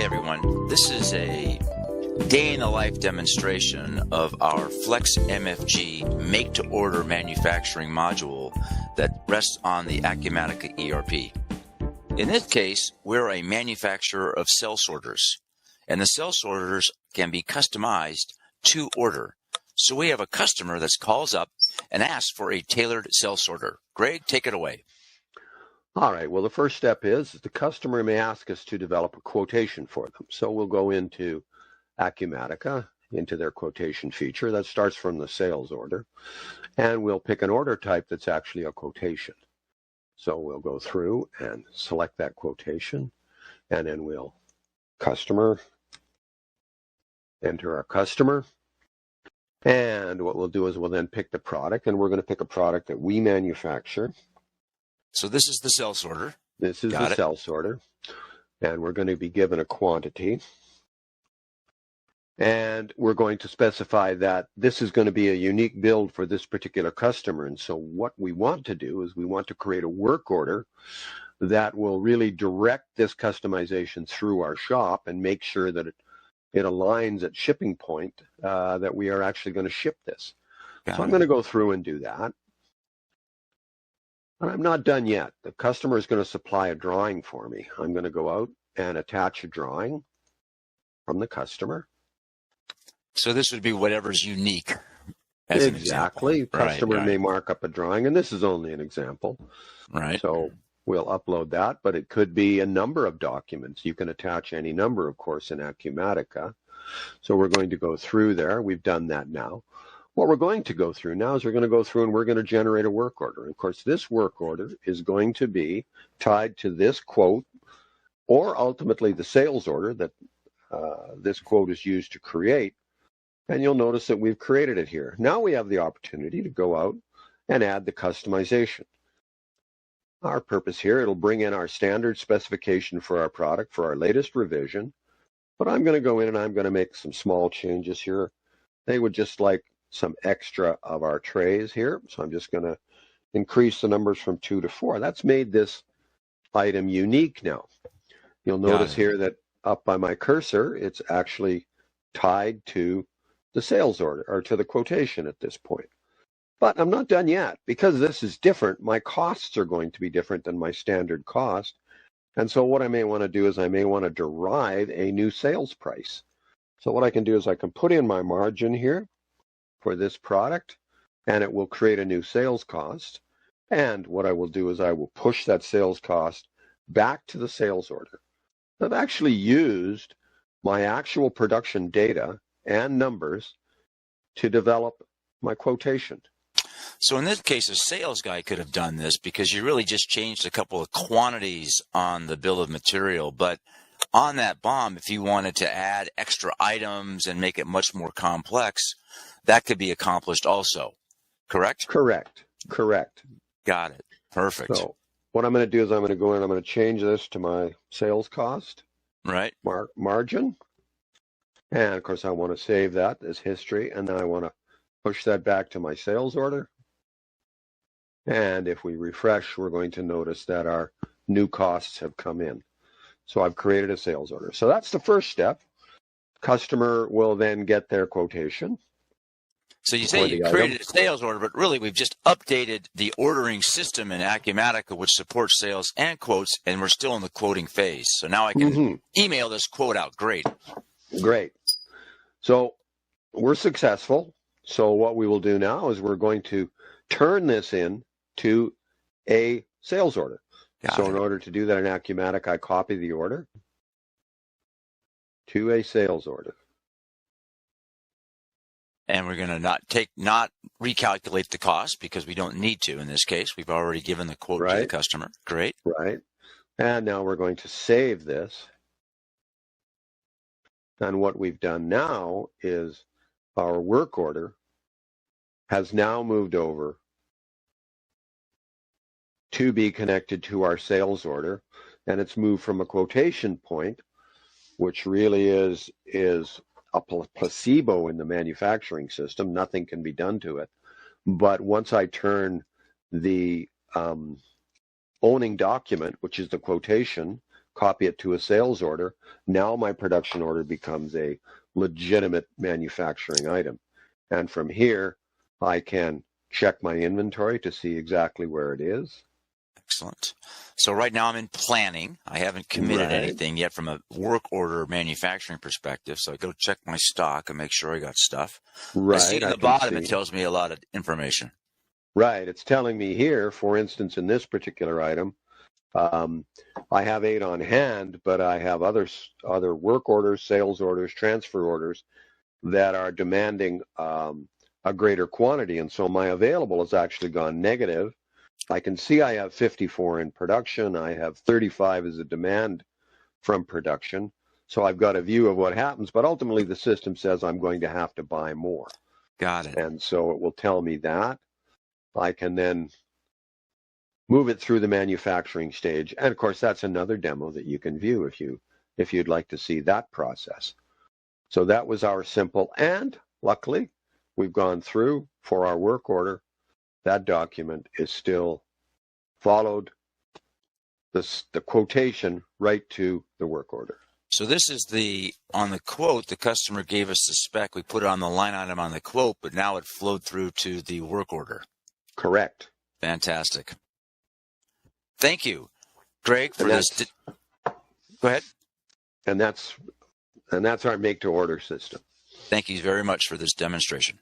everyone. This is a day-in-the-life demonstration of our FlexMFG make-to-order manufacturing module that rests on the Acumatica ERP. In this case, we're a manufacturer of cell sorters, and the cell sorters can be customized to order. So we have a customer that calls up and asks for a tailored cell sorter. Greg, take it away. All right. Well, the first step is the customer may ask us to develop a quotation for them. So we'll go into Acumatica, into their quotation feature. That starts from the sales order. And we'll pick an order type that's actually a quotation. So we'll go through and select that quotation. And then we'll customer, enter our customer. And what we'll do is we'll then pick the product. And we're going to pick a product that we manufacture. So this is the cell sorter. This is the cell sorter. And we're going to be given a quantity. And we're going to specify that this is going to be a unique build for this particular customer. And so what we want to do is we want to create a work order that will really direct this customization through our shop and make sure that it aligns at shipping point that we are actually going to ship this. So I'm going to go through and do that. And I'm not done yet. The customer is going to supply a drawing for me. I'm going to go out and attach a drawing from the customer. So this would be whatever's unique. Exactly. Customer may mark up a drawing, and this is only an example. Right. So we'll upload that, but it could be a number of documents. You can attach any number, of course, in Acumatica. So we're going to go through there. We've done that now. What we're going to go through now is we're going to go through and we're going to generate a work order. And of course, this work order is going to be tied to this quote or ultimately the sales order that this quote is used to create. And you'll notice that we've created it here. Now we have the opportunity to go out and add the customization. Our purpose here, it'll bring in our standard specification for our product for our latest revision. But I'm going to go in and I'm going to make some small changes here. They would just like some extra of our trays here. So I'm just going to increase the numbers from 2 to 4. That's made this item unique now. You'll notice here that up by my cursor, it's actually tied to the sales order or to the quotation at this point. But I'm not done yet. Because this is different, my costs are going to be different than my standard cost. And so what I may want to do is I may want to derive a new sales price. So what I can do is I can put in my margin here for this product, and it will create a new sales cost. And what I will do is I will push that sales cost back to the sales order. I've actually used my actual production data and numbers to develop my quotation. So in this case, a sales guy could have done this because you really just changed a couple of quantities on the bill of material. But on that BOM, if you wanted to add extra items and make it much more complex, that could be accomplished also, correct? Correct. Got it. Perfect. So what I'm going to do is I'm going to go in and I'm going to change this to my sales cost. Right. Margin. And of course, I want to save that as history. And then I want to push that back to my sales order. And if we refresh, we're going to notice that our new costs have come in. So I've created a sales order. So that's the first step. Customer will then get their quotation. So you say you created a sales order, but really we've just updated the ordering system in Acumatica, which supports sales and quotes, and we're still in the quoting phase. So now I can email this quote out. Great. So we're successful. So what we will do now is we're going to turn this in to a sales order. So in order to do that in Acumatica, I copy the order to a sales order. And we're going to not recalculate the cost because we don't need to in this case. We've already given the quote to the customer. Great. Right. And now we're going to save this. And what we've done now is our work order has now moved over to be connected to our sales order. And it's moved from a quotation point, which really is a placebo in the manufacturing system. Nothing can be done to it. But once I turn the owning document, which is the quotation, copy it to a sales order. Now my production order becomes a legitimate manufacturing item. And from here, I can check my inventory to see exactly where it is. Excellent. So right now I'm in planning. I haven't committed Right. anything yet from a work order manufacturing perspective. So I go check my stock and make sure I got stuff. Right. I see at the bottom, it tells me a lot of information. Right. It's telling me here, for instance, in this particular item, I have 8 on hand, but I have other work orders, sales orders, transfer orders that are demanding a greater quantity. And so my available has actually gone negative. I can see I have 54 in production. I have 35 as a demand from production. So I've got a view of what happens, but ultimately the system says I'm going to have to buy more. Got it. And so it will tell me that. I can then move it through the manufacturing stage. And of course, that's another demo that you can view if you'd like to see that process. So that was our simple, and luckily we've gone through for our work order. That document is still followed the quotation right to the work order. So this is on the quote, the customer gave us the spec. We put it on the line item on the quote, but now it flowed through to the work order. Correct. Fantastic. Thank you, Greg, for this. Go ahead. And that's our make to order system. Thank you very much for this demonstration.